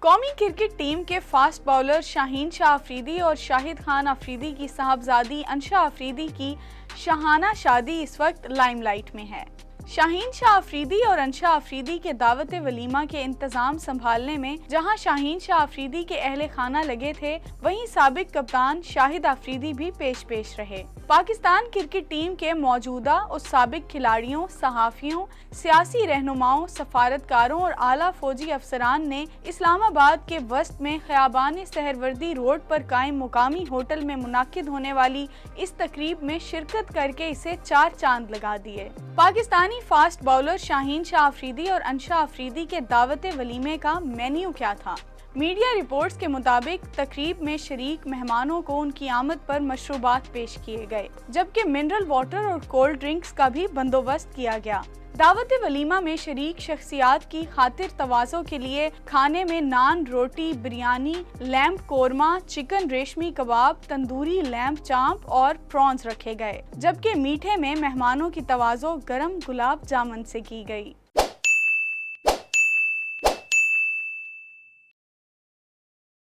قومی cricket team کے fast bowler شاہین شاہ آفریدی اور شاہد خان آفریدی کی صاحبزادی انشا آفریدی کی شاہانہ شادی اس وقت لائم لائٹ میں ہے۔ شاہین شاہ آفریدی اور انشا آفریدی کے دعوت ولیمہ کے انتظام سنبھالنے میں جہاں شاہین شاہ آفریدی کے اہل خانہ لگے تھے، وہیں سابق کپتان شاہد آفریدی بھی پیش رہے۔ پاکستان کرکٹ ٹیم کے موجودہ اور سابق کھلاڑیوں، صحافیوں، سیاسی رہنماؤں، سفارتکاروں اور اعلیٰ فوجی افسران نے اسلام آباد کے وسط میں خیابان سہروردی روڈ پر قائم مقامی ہوٹل میں منعقد ہونے والی اس تقریب میں شرکت کر کے اسے 4 چاند لگا دیے۔ پاکستانی فاسٹ باؤلر شاہین شاہ آفریدی اور انشا آفریدی کے دعوت ولیمے کا مینیو کیا تھا؟ میڈیا رپورٹس کے مطابق تقریب میں شریک مہمانوں کو ان کی آمد پر مشروبات پیش کیے گئے، جبکہ منرل واٹر اور کولڈ ڈرنکس کا بھی بندوبست کیا گیا۔ دعوت ولیمہ میں شریک شخصیات کی خاطر تواضع کے لیے کھانے میں نان، روٹی، بریانی، لیمب قورمہ، چکن ریشمی کباب، تندوری لیمب چامپ اور پرانز رکھے گئے، جبکہ میٹھے میں مہمانوں کی تواضع گرم گلاب جامن سے کی گئی۔